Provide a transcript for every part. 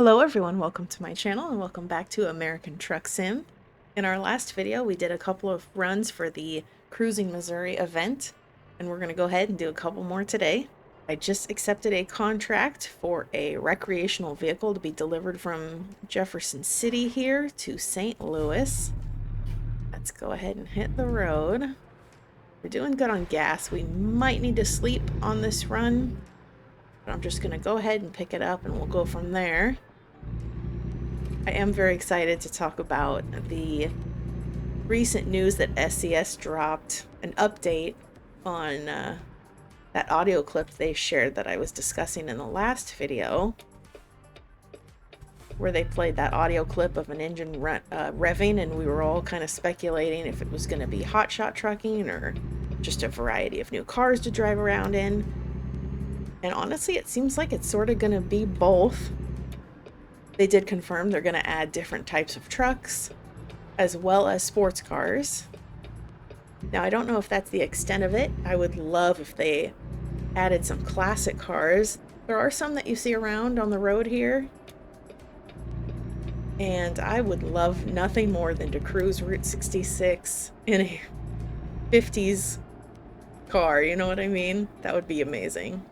Hello everyone, welcome to my channel and welcome back to American Truck Sim. In our last video we did a couple of runs for the Cruising Missouri event and we're going to go ahead and do a couple more today. I just accepted a contract for a recreational vehicle to be delivered from Jefferson City here to St. Louis. Let's go ahead and hit the road. We're doing good on gas. We might need to sleep on this run, but I'm just going to go ahead and pick it up and we'll go from there. I am very excited to talk about the recent news that SCS dropped an update on that audio clip they shared that I was discussing in the last video, where they played that audio clip of an engine revving, and we were all kind of speculating if it was going to be hotshot trucking or just a variety of new cars to drive around in. And honestly, it seems like it's sort of going to be both. They did confirm they're going to add different types of trucks as well as sports cars. Now, I don't know if that's the extent of it. I would love if they added some classic cars. There are some that you see around on the road here, and I would love nothing more than to cruise Route 66 in a 50s car, you know what I mean? That would be amazing.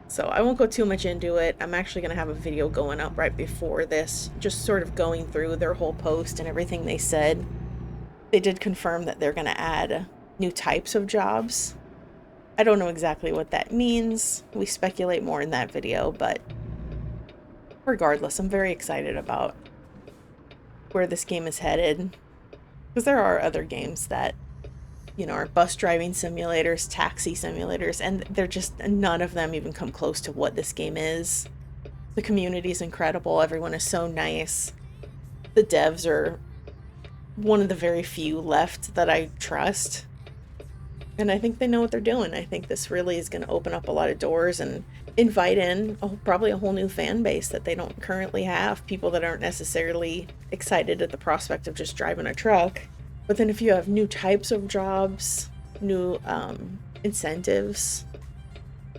So I won't go too much into it. I'm actually going to have a video going up right before this, just sort of going through their whole post and everything they said. They did confirm that they're going to add new types of jobs. I don't know exactly what that means. We speculate more in that video, but regardless, I'm very excited about where this game is headed, because there are other games that, you know, are bus driving simulators, taxi simulators, and they're just, none of them even come close to what this game is. The community is incredible. Everyone is so nice. The devs are one of the very few left that I trust. And I think they know what they're doing. I think this really is going to open up a lot of doors and invite in probably a whole new fan base that they don't currently have. People that aren't necessarily excited at the prospect of just driving a truck. But then if you have new types of jobs, new incentives,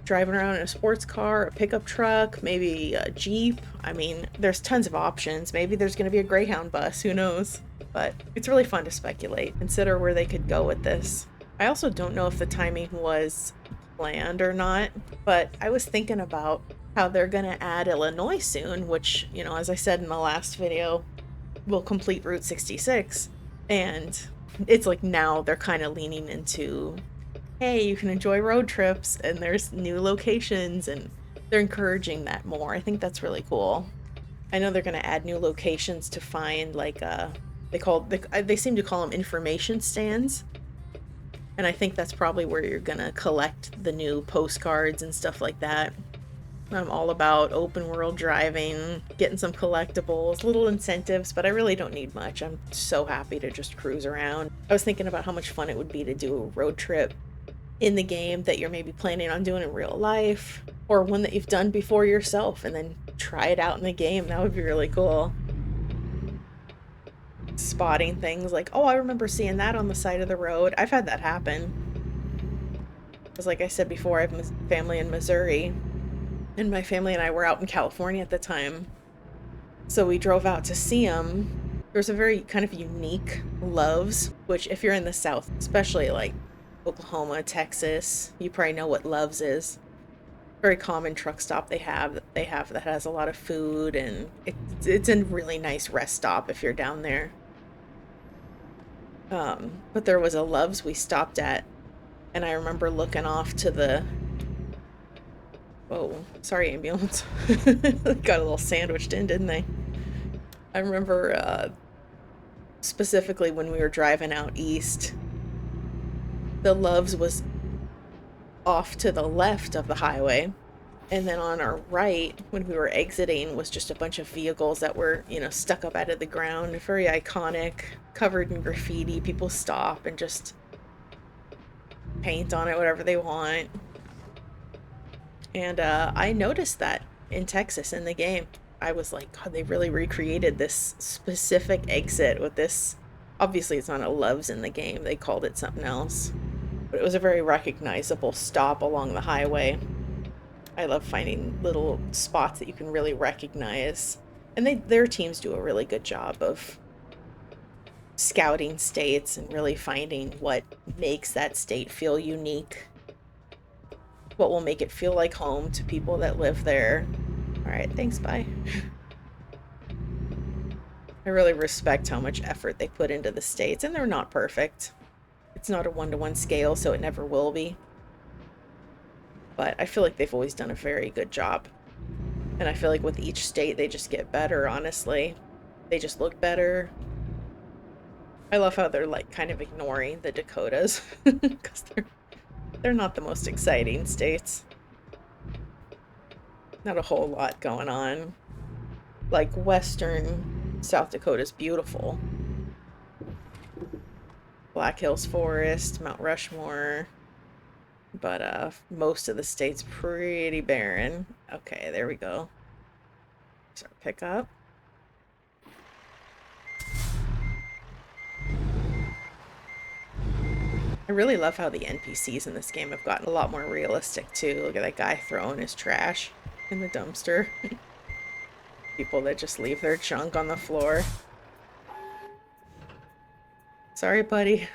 driving around in a sports car, a pickup truck, maybe a Jeep, I mean, there's tons of options. Maybe there's going to be a Greyhound bus, who knows? But it's really fun to speculate, consider where they could go with this. I also don't know if the timing was planned or not, but I was thinking about how they're going to add Illinois soon, which, you know, as I said in the last video, will complete Route 66. And it's like now they're kind of leaning into, hey, you can enjoy road trips and there's new locations, and they're encouraging that more. I think that's really cool. I know they're going to add new locations to find, like, they seem to call them information stands. And I think that's probably where you're going to collect the new postcards and stuff like that. I'm all about open world driving, getting some collectibles, little incentives, but I really don't need much. I'm so happy to just cruise around. I was thinking about how much fun it would be to do a road trip in the game that you're maybe planning on doing in real life, or one that you've done before yourself and then try it out in the game. That would be really cool. Spotting things like, oh, I remember seeing that on the side of the road. I've had that happen. Because like I said before, I have family in Missouri. And my family and I were out in California at the time. So we drove out to see them. There's a very kind of unique Love's, which if you're in the South, especially like Oklahoma, Texas, you probably know what Love's is. Very common truck stop they have that has a lot of food, and it's a really nice rest stop if you're down there. But there was a Love's we stopped at, and I remember looking off to the... Whoa, sorry, ambulance. Got a little sandwiched in, didn't they? I remember specifically when we were driving out east, the Love's was off to the left of the highway. And then on our right, when we were exiting, was just a bunch of vehicles that were, you know, stuck up out of the ground. Very iconic, covered in graffiti. People stop and just paint on it whatever they want. And I noticed that in Texas in the game. I was like, God, they really recreated this specific exit with this. Obviously, it's not a Love's in the game. They called it something else. But it was a very recognizable stop along the highway. I love finding little spots that you can really recognize. And their teams do a really good job of scouting states and really finding what makes that state feel unique. What will make it feel like home to people that live there. All right, thanks, bye. I really respect how much effort they put into the states, and they're not perfect. It's not a one-to-one scale, so it never will be. But I feel like they've always done a very good job. And I feel like with each state, they just get better, honestly. They just look better. I love how they're like kind of ignoring the Dakotas because they're not the most exciting states. Not a whole lot going on. Like western South Dakota's beautiful. Black Hills Forest, Mount Rushmore. But most of the state's pretty barren. Okay, there we go. Start pick up. I really love how the NPCs in this game have gotten a lot more realistic too. Look at that guy throwing his trash in the dumpster. People that just leave their junk on the floor. Sorry, buddy.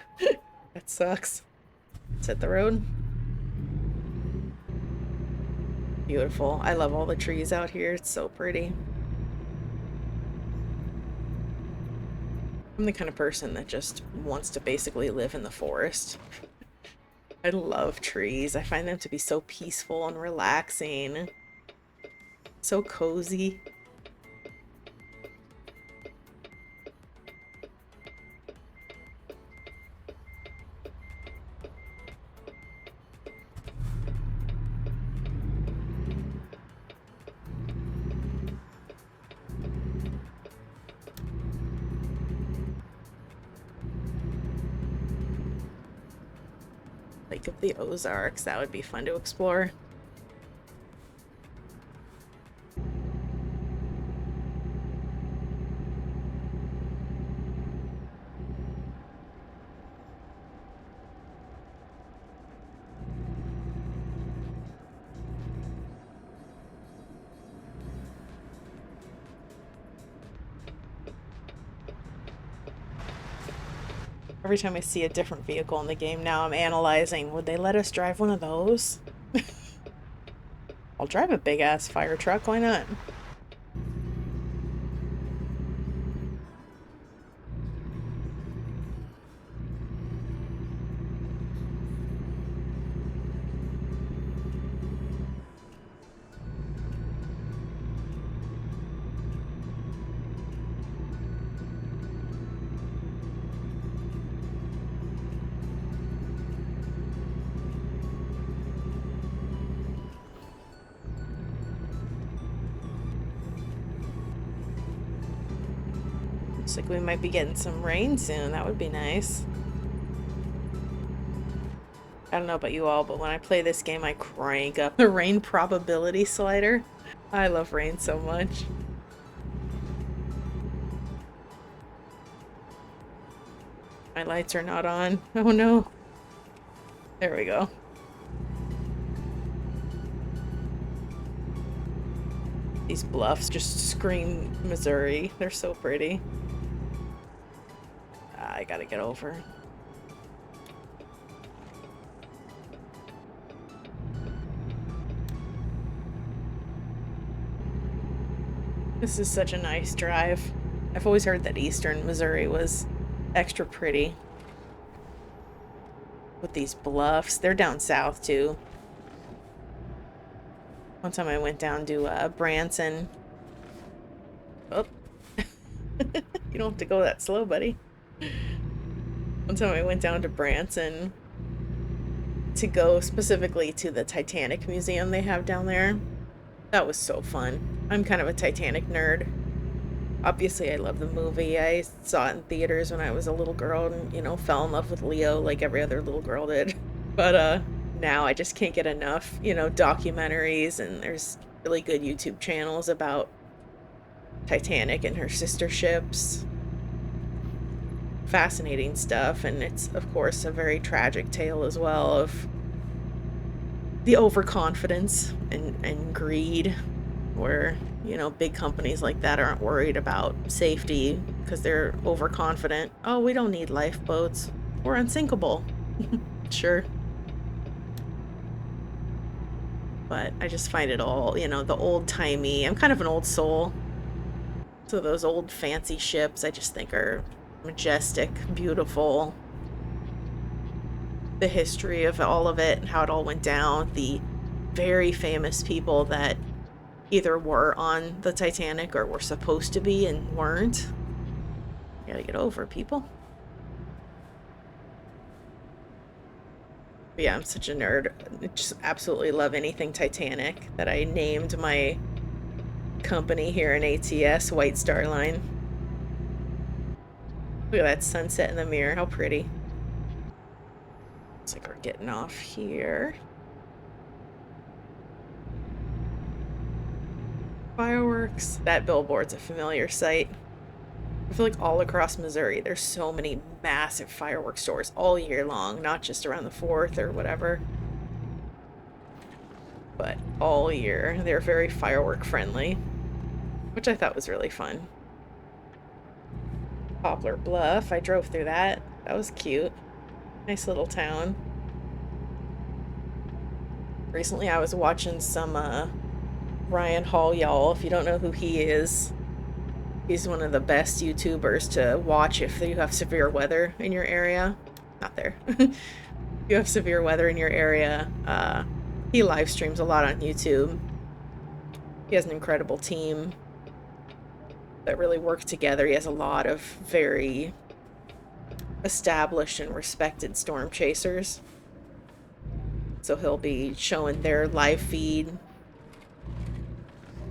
That sucks. Let's hit the road. Beautiful. I love all the trees out here. It's so pretty. I'm the kind of person that just wants to basically live in the forest. I love trees. I find them to be so peaceful and relaxing. So cozy. Lake of the Ozarks, that would be fun to explore. Every time I see a different vehicle in the game now, I'm analyzing, would they let us drive one of those? I'll drive a big-ass fire truck, why not? Looks like we might be getting some rain soon. That would be nice. I don't know about you all, but when I play this game, I crank up the rain probability slider. I love rain so much. My lights are not on. Oh no. There we go. These bluffs just scream Missouri. They're so pretty. I gotta get over. This is such a nice drive. I've always heard that eastern Missouri was extra pretty. With these bluffs. They're down south too. One time I went down to Branson. Oh. You don't have to go that slow, buddy. One time I went down to Branson to go specifically to the Titanic museum they have down there. That was so fun. I'm kind of a Titanic nerd. Obviously, I love the movie. I saw it in theaters when I was a little girl and, you know, fell in love with Leo like every other little girl did. But now I just can't get enough, you know, documentaries, and there's really good YouTube channels about Titanic and her sister ships. Fascinating stuff, and it's, of course, a very tragic tale as well of the overconfidence and greed, where, you know, big companies like that aren't worried about safety because they're overconfident. Oh, we don't need lifeboats. We're unsinkable. Sure. But I just find it all, you know, the old-timey. I'm kind of an old soul. So those old fancy ships I just think are majestic, beautiful. The history of all of it and how it all went down. The very famous people that either were on the Titanic or were supposed to be and weren't. You gotta get over, people. But yeah, I'm such a nerd. I just absolutely love anything Titanic, that I named my company here in ATS White Star Line. Look at that sunset in the mirror. How pretty. Looks like we're getting off here. Fireworks. That billboard's a familiar sight. I feel like all across Missouri, there's so many massive fireworks stores all year long, not just around the 4th or whatever, but all year. They're very firework friendly, which I thought was really fun. Poplar Bluff, I drove through that. That was cute. Nice little town. Recently I was watching some Ryan Hall, y'all. If you don't know who he is, he's one of the best YouTubers to watch if you have severe weather in your area. Not there. If you have severe weather in your area, he live streams a lot on YouTube. He has an incredible team that really work together. He has a lot of very established and respected storm chasers. So he'll be showing their live feed.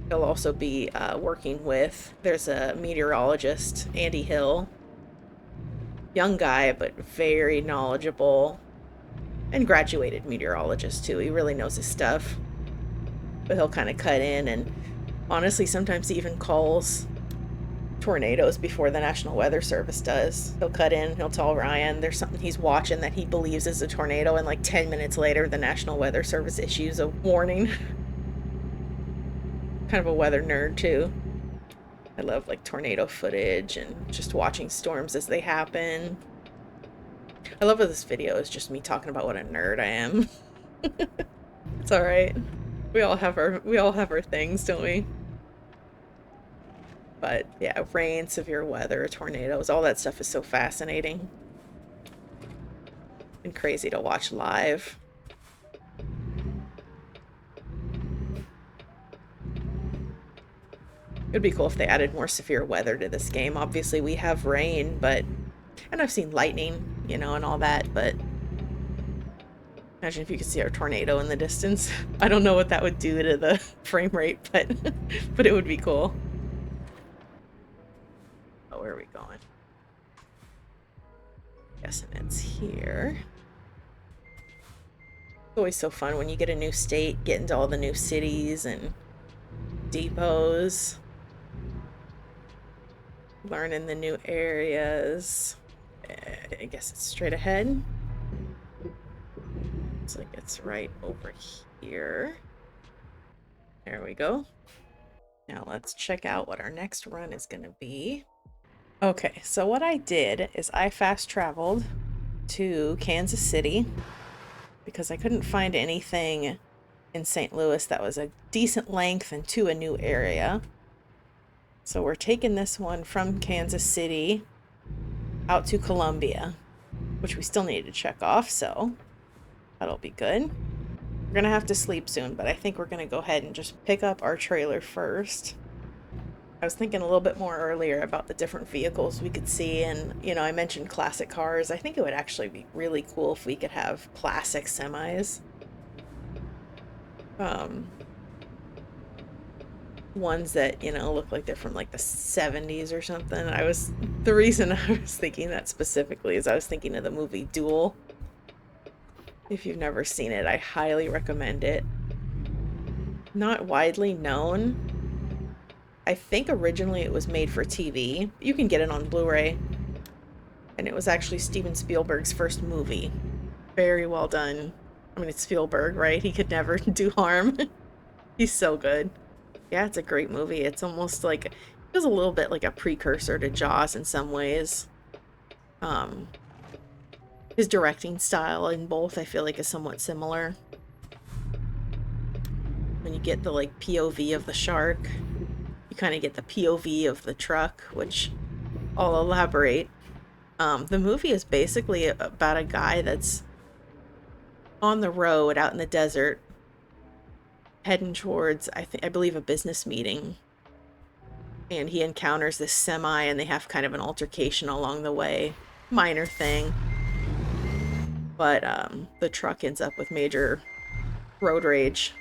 He'll also be working with, there's a meteorologist, Andy Hill. Young guy, but very knowledgeable. And graduated meteorologist, too. He really knows his stuff. But he'll kind of cut in, and honestly, sometimes he even calls tornadoes before the National Weather Service does. He'll cut in, he'll tell Ryan there's something he's watching that he believes is a tornado, and like 10 minutes later, the National Weather Service issues a warning. Kind of a weather nerd, too. I love, like, tornado footage and just watching storms as they happen. I love that this video is just me talking about what a nerd I am. It's alright. We all have our things, don't we? But yeah, rain, severe weather, tornadoes, all that stuff is so fascinating and crazy to watch live. It'd be cool if they added more severe weather to this game. Obviously, we have rain, but... And I've seen lightning, you know, and all that, but... Imagine if you could see our tornado in the distance. I don't know what that would do to the frame rate, but... but it would be cool. Oh, where are we going? Guessing it's here. It's always so fun when you get a new state, get into all the new cities and depots. Learning the new areas. I guess it's straight ahead. Looks like it's right over here. There we go. Now let's check out what our next run is going to be. Okay, so what I did is I fast traveled to Kansas City because I couldn't find anything in St. Louis that was a decent length and to a new area. So we're taking this one from Kansas City out to Columbia, which we still need to check off, so that'll be good. We're gonna have to sleep soon, but I think we're gonna go ahead and just pick up our trailer first. I was thinking a little bit more earlier about the different vehicles we could see, and, you know, I mentioned classic cars. I think it would actually be really cool if we could have classic semis. Ones that, you know, look like they're from like the 70s or something. The reason I was thinking that specifically is I was thinking of the movie Duel. If you've never seen it, I highly recommend it. Not widely known. I think originally it was made for TV. You can get it on Blu-ray. And it was actually Steven Spielberg's first movie. Very well done. I mean, it's Spielberg, right? He could never do harm. He's so good. Yeah, it's a great movie. It's almost like, it feels a little bit like a precursor to Jaws in some ways. His directing style in both, I feel like, is somewhat similar. When you get the, like, POV of the shark, you kind of get the POV of the truck, which I'll elaborate. The movie is basically about a guy that's on the road out in the desert, heading towards, I believe, a business meeting. And he encounters this semi, and they have kind of an altercation along the way. Minor thing. But the truck ends up with major road rage.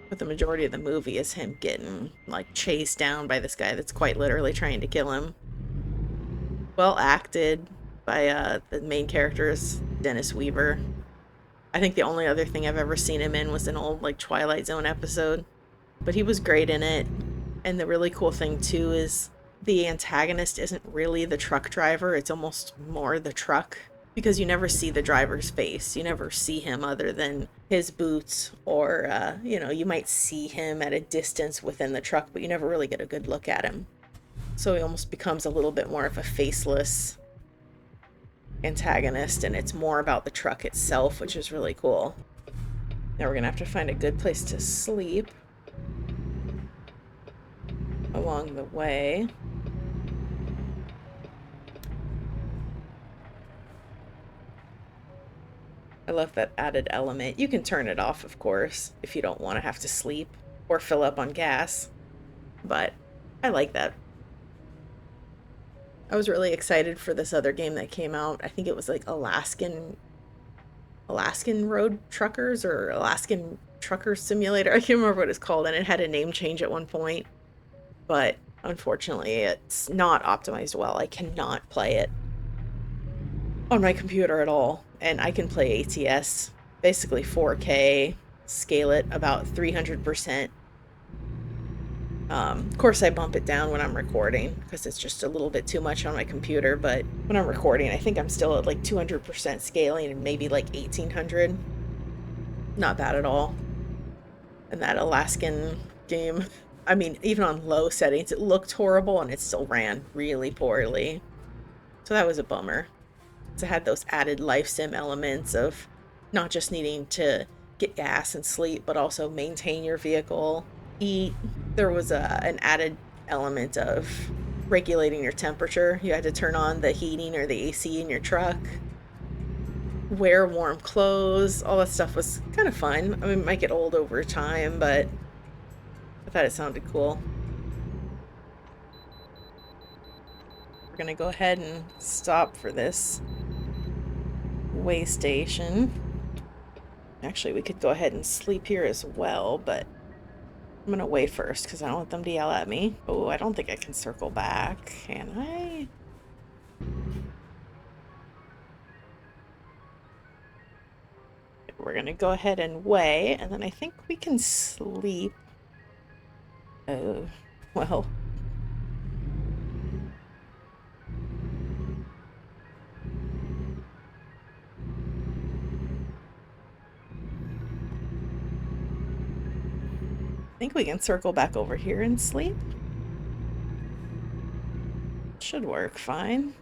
But the majority of the movie is him getting, like, chased down by this guy that's quite literally trying to kill him. Well acted by the main character is Dennis Weaver. I think the only other thing I've ever seen him in was an old, like, Twilight Zone episode. But he was great in it. And the really cool thing, too, is the antagonist isn't really the truck driver. It's almost more the truck. Because you never see the driver's face. You never see him other than his boots. Or, you know, you might see him at a distance within the truck, but you never really get a good look at him. So he almost becomes a little bit more of a faceless antagonist, and it's more about the truck itself, which is really cool. Now we're gonna have to find a good place to sleep along the way. I love that added element. You can turn it off, of course, if you don't want to have to sleep or fill up on gas, but I like that. I was really excited for this other game that came out. I think it was like Alaskan Road Truckers or Alaskan Trucker Simulator. I can't remember what it's called, and it had a name change at one point. But unfortunately, it's not optimized well. I cannot play it on my computer at all. And I can play ATS, basically 4K, scale it about 300%. Of course, I bump it down when I'm recording because it's just a little bit too much on my computer. But when I'm recording, I think I'm still at like 200% scaling and maybe like 1800. Not bad at all. And that Alaskan game, I mean, even on low settings, it looked horrible and it still ran really poorly. So that was a bummer. So it had those added life sim elements of not just needing to get gas and sleep, but also maintain your vehicle, eat. There was an added element of regulating your temperature. You had to turn on the heating or the AC in your truck, wear warm clothes. All that stuff was kind of fun. I mean, it might get old over time, but I thought it sounded cool. We're gonna go ahead and stop for this way station. Actually, we could go ahead and sleep here as well, but I'm gonna wait first because I don't want them to yell at me. Oh, I don't think I can circle back, can I? We're gonna go ahead and weigh, and then I think we can sleep. Oh, well. I think we can circle back over here and sleep. Should work fine.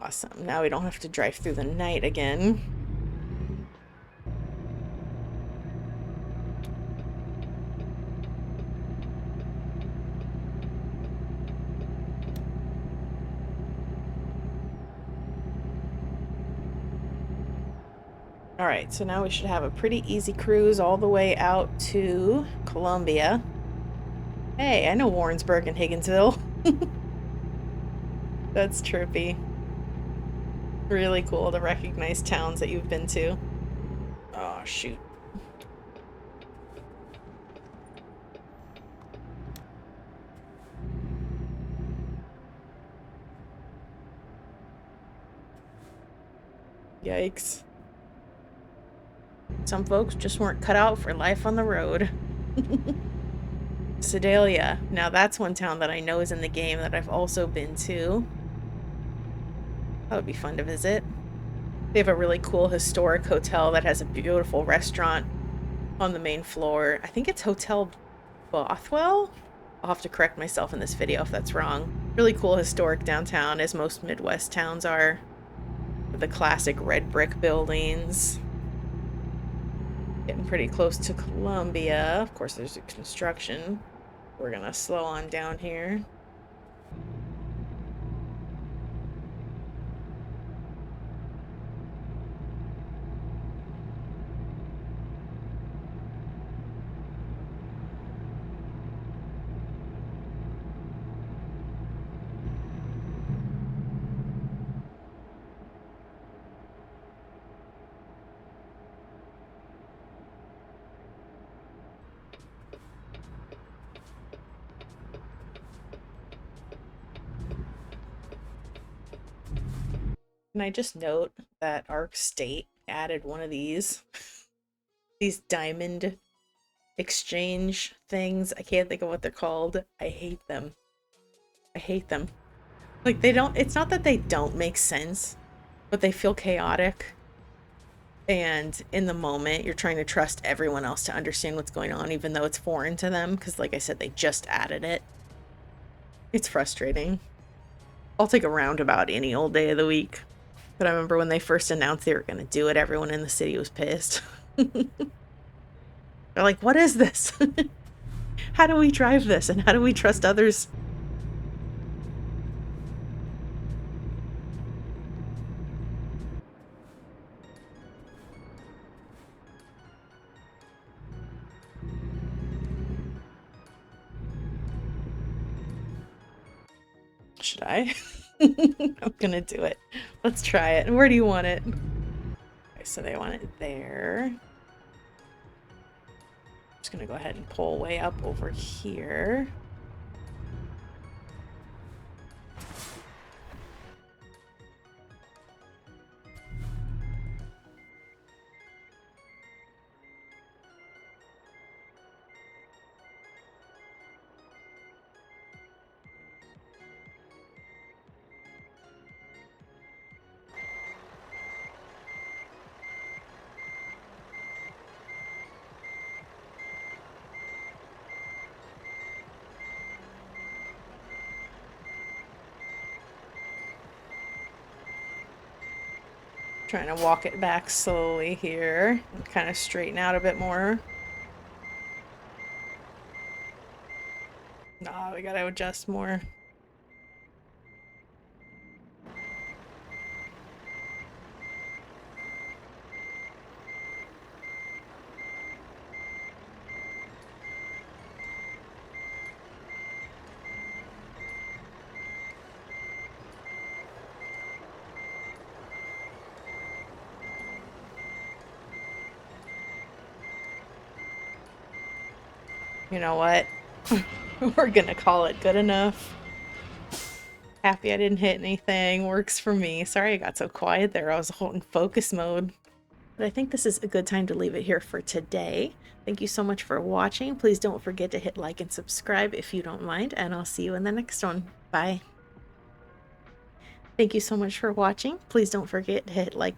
Awesome. Now we don't have to drive through the night again. All right, so now we should have a pretty easy cruise all the way out to Columbia. Hey, I know Warrensburg and Higginsville. That's trippy. Really cool to recognize towns that you've been to. Oh, shoot. Yikes. Some folks just weren't cut out for life on the road. Sedalia. Now that's one town that I know is in the game that I've also been to. That would be fun to visit. They have a really cool historic hotel that has a beautiful restaurant on the main floor. I think it's Hotel Bothwell? I'll have to correct myself in this video if that's wrong. Really cool historic downtown, as most Midwest towns are. With the classic red brick buildings. Getting pretty close to Columbia. Of course, there's construction. We're gonna slow on down here. Can I just note that our state added one of these diamond exchange things? I can't think of what they're called. I hate them. I hate them. Like, they don't, it's not that they don't make sense, but they feel chaotic. And in the moment, you're trying to trust everyone else to understand what's going on, even though it's foreign to them, because like I said, they just added it. It's frustrating. I'll take a roundabout any old day of the week. But I remember when they first announced they were going to do it, everyone in the city was pissed. They're like, what is this? How do we drive this? And how do we trust others? Should I? I'm gonna do it. Let's try it. Where do you want it? Okay, so they want it there. I'm just gonna go ahead and pull way up over here. Trying to walk it back slowly here and kind of straighten out a bit more. No, we gotta adjust more. You know what? We're gonna call it good enough. Happy I didn't hit anything. Works for me. Sorry I got so quiet there. I was holding focus mode. But I think this is a good time to leave it here for today. Thank you so much for watching. Please don't forget to hit like and subscribe if you don't mind, and I'll see you in the next one. Bye. Thank you so much for watching. Please don't forget to hit like...